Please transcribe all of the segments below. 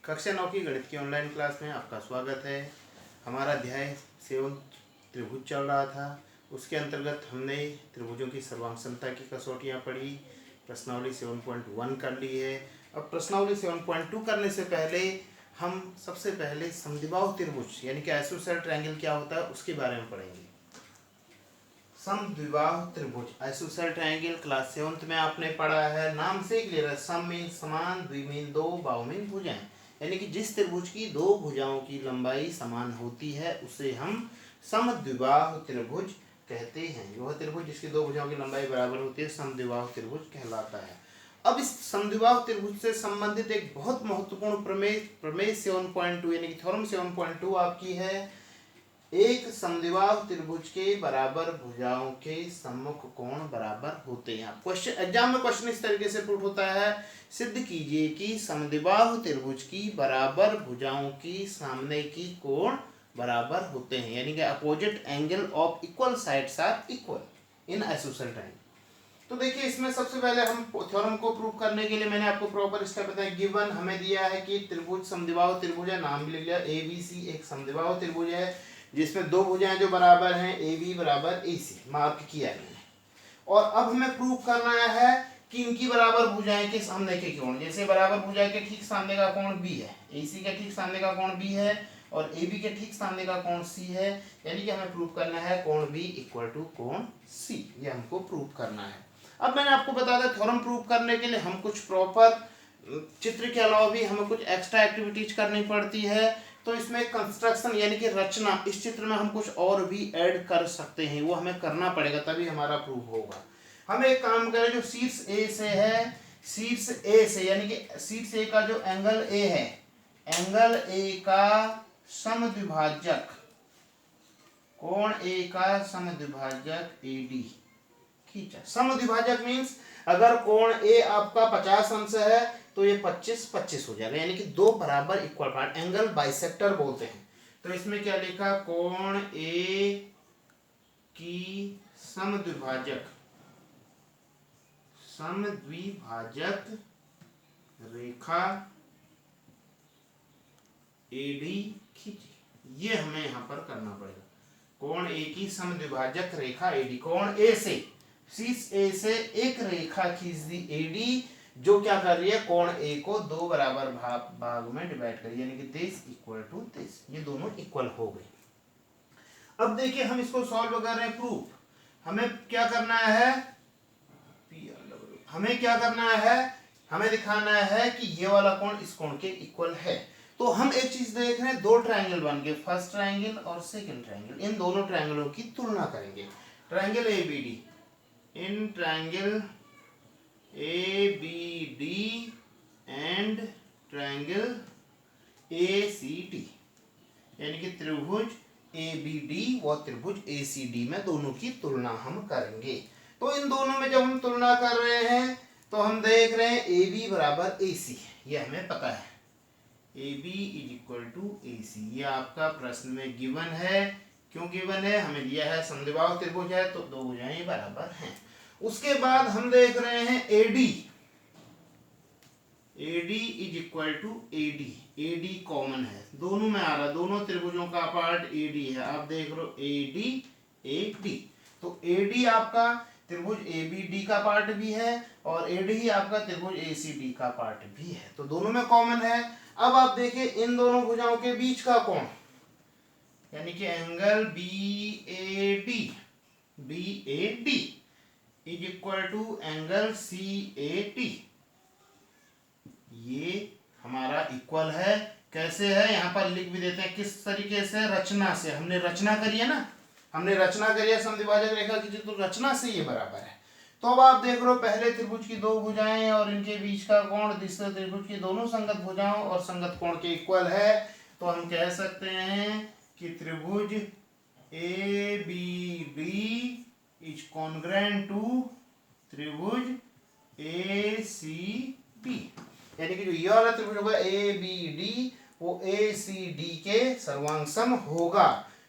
कक्षा 9 की गणित की ऑनलाइन क्लास में आपका स्वागत है। हमारा अध्याय सेवन त्रिभुज चल रहा था। उसके अंतर्गत हमने त्रिभुजों की सर्वांग समता की कसौटियाँ पढ़ी। प्रश्नावली 7.1 कर ली है। अब प्रश्नावली 7.2 करने से पहले हम सबसे पहले समद्विबाहु त्रिभुज यानी कि आइसोसेलेस ट्रायंगल क्या होता है उसके बारे में पढ़ेंगे। समद्विबाहु त्रिभुज आइसोसेलेस ट्रायंगल क्लास 7 में आपने पढ़ा है। नाम से क्लियर है। सम मीन समान, द्वि मीन दो, बाहु मीन भुजाएं, यानी कि जिस त्रिभुज की दो भुजाओं की लंबाई समान होती है उसे हम समद्विबाहु त्रिभुज कहते हैं। वह त्रिभुज जिसकी दो भुजाओं की लंबाई बराबर होती है समद्विबाहु त्रिभुज कहलाता है। अब इस समद्विबाहु त्रिभुज से संबंधित एक बहुत महत्वपूर्ण प्रमेय 7.2 यानी कि थ्योरम 7.2 आपकी है। एक समद्विबाहु त्रिभुज के बराबर भुजाओं के सम्मुख कोण बराबर होते हैं। क्वेश्चन एग्जाम में क्वेश्चन इस तरीके से पुट होता है, सिद्ध कीजिए कि समद्विबाहु त्रिभुज की बराबर भुजाओं की सामने की कोण बराबर होते हैं, यानी कि opposite angle of equal sides are equal in isosceles triangle. तो देखिए इसमें सबसे पहले हम थ्योरम को प्रूव करने के लिए मैंने आपको प्रॉपर स्टेप बताया। गिवन हमें दिया है कि त्रिभुज समद्विबाहु त्रिभुज है, नाम भी लिख लिया ABC एक समद्विबाहु त्रिभुज है जिसमें दो भुजाएं जो बराबर हैं AB बराबर AC मार्क किया है। और अब हमें प्रूव करना है कि इनकी बराबर भुजाएं के सामने के कोण, जैसे बराबर भुजाएं के ठीक सामने का कोण B है, AC के ठीक सामने का कोण B है और AB के ठीक सामने का कोण C है, यानी कि हमें प्रूव करना है कोण B इक्वल टू कोण C, ये हमको प्रूव करना है। अब मैंने आपको बता दिया थ्योरम प्रूव करने के लिए हम कुछ प्रॉपर चित्र के अलावा भी हमें कुछ एक्स्ट्रा एक्टिविटीज करनी पड़ती है। तो इसमें कंस्ट्रक्शन यानी कि रचना, इस चित्र में हम कुछ और भी ऐड कर सकते हैं, वो हमें करना पड़ेगा तभी हमारा प्रूव होगा। हम एक काम करें, जो शीर्ष ए से है, शीर्ष ए से यानी कि शीर्ष ए का जो एंगल ए है, एंगल ए का समद्विभाजक, कोण ए का समद्विभाजक AD खींचा। समद्विभाजक मीन्स अगर कोण ए आपका 50 अंश है तो ये 25-25 हो जाएगा, यानी कि दो बराबर इक्वल पार्ट, एंगल बाइसेक्टर बोलते हैं। तो इसमें क्या लिखा, कोण ए की समद्विभाजक रेखा AD खींची, ये हमें यहां पर करना पड़ेगा। कोण ए की समद्विभाजक रेखा AD, कोण ए से, शीर्ष ए से एक रेखा खींच दी AD जो क्या कर रही है, कोण ए को दो बराबर भाग में डिवाइड करिए, यानी कि 23 इक्वल टू 23, ये दोनों इक्वल हो गए। अब देखिए हम इसको सॉल्व कर रहे हैं प्रूफ। हमें क्या करना है, हमें दिखाना है कि ये वाला कोण इस कोण के इक्वल है। तो हम एक चीज देख रहे हैं, दो ट्रायंगल बन गए, फर्स्ट ट्रायंगल और सेकंड ट्रायंगल। इन दोनों ट्रायंगलों की तुलना करेंगे। Triangle ABD, in triangle ABD and triangle ACD, यानी कि त्रिभुज ABD व त्रिभुज ACD में दोनों की तुलना हम करेंगे। तो इन दोनों में जब हम तुलना कर रहे हैं तो हम देख रहे हैं AB बराबर AC, ये हमें पता है, AB is equal to AC, ये आपका प्रश्न में गिवन है। क्यों गिवन है, हमें दिया है समद्विबाहु त्रिभुज है तो दो भुजाएं बराबर हैं। उसके बाद हम देख रहे हैं AD is equal to AD common है, दोनों में आ रहा है, दोनों त्रिभुजों का पार्ट AD है। आप देख रहे हो AD, तो AD आपका त्रिभुज ABD का पार्ट भी है और AD ही आपका त्रिभुज ACD का पार्ट भी है, तो दोनों में कॉमन है। अब आप देखिए इन दोनों भुजाओं के बीच का कोण, यानी कि angle BAD is equal to angle CAT, ये हमारा इक्वल है। कैसे है, यहां पर लिख भी देते हैं किस तरीके से, रचना से। हमने रचना करी है ना, हमने रचना करी है समद्विभाजक रेखा की, तो रचना से ये बराबर है। तो अब आप देख रहे हो पहले त्रिभुज की दो भुजाएं और इनके बीच का कोण दूसरे त्रिभुज की दोनों संगत भुजाओं और संगत कोण के इक्वल है। तो हम कह सकते हैं कि त्रिभुज ABD इज कॉन्ग्रुएंट टू त्रिभुज ACD, यानी कि जो ये वाला त्रिभुज होगा ABD वो ACD के सर्वांगसम होगा।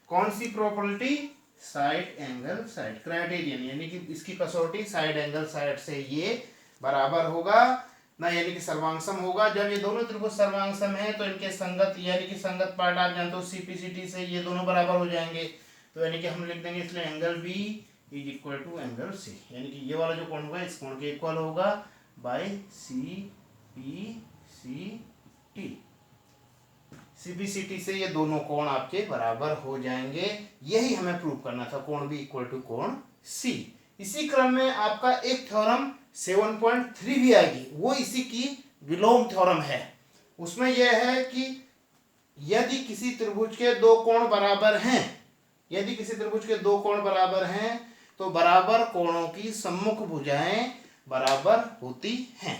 कौन सी property, side angle side criterion, यानी कि इसकी कसौटी साइड एंगल साइड से ये बराबर होगा। ना, यानी कि सर्वांग सम होगा। जब ये दोनों त्रिभुज सर्वांग सम है तो इनके संगत यानी कि संगत पार्ट आप जानते हो CPCT से, ये दोनों बराबर हो जाएंगे। तो यानी कि हम लिख देंगे इसलिए angle B is equal to angle C, यानी कि ये वाला जो कोण होगा इस कोण के इक्वल होगा बाय CPCT से ये दोनों कोण आपके बराबर हो जाएंगे। यही हमें प्रूव करना था, कोण B इक्वल टू कोण C। इसी क्रम में आपका एक थ्योरम 7.3 भी आएगी, वो इसी की विलोम थ्योरम है। उसमें यह है कि यदि किसी त्रिभुज के दो कोण बराबर हैं, यदि किसी त्रिभुज के दो कोण बराबर हैं तो बराबर कोणों की सम्मुख भुजाएं बराबर होती हैं।